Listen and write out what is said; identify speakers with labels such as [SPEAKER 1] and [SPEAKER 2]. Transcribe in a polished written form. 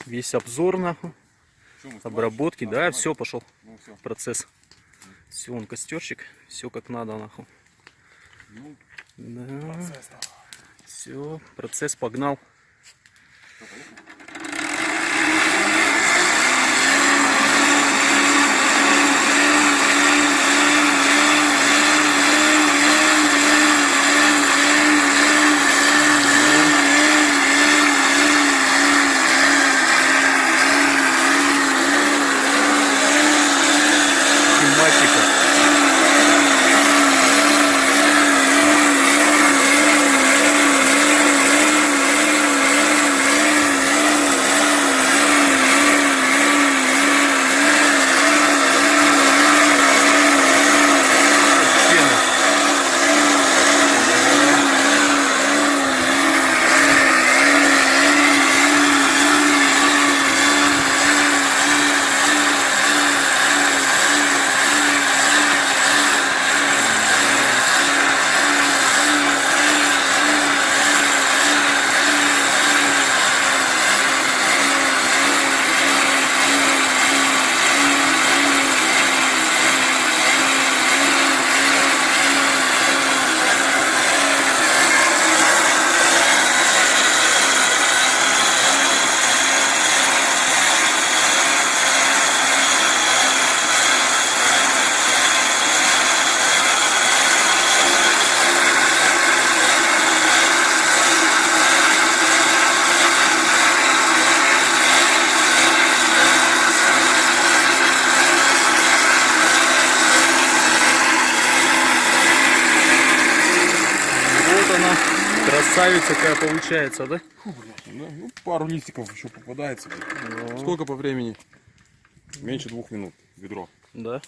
[SPEAKER 1] Весь обзор нахуй. Обработки, да, все, пошел процесс. Все, он костерчик, все как надо нахуй. Да. Все, процесс погнал. Красавица какая получается, да?
[SPEAKER 2] Фу, блядь, ну, пару листиков еще попадается. Но... Сколько по времени? Меньше 2 минут. Ведро.
[SPEAKER 1] Да.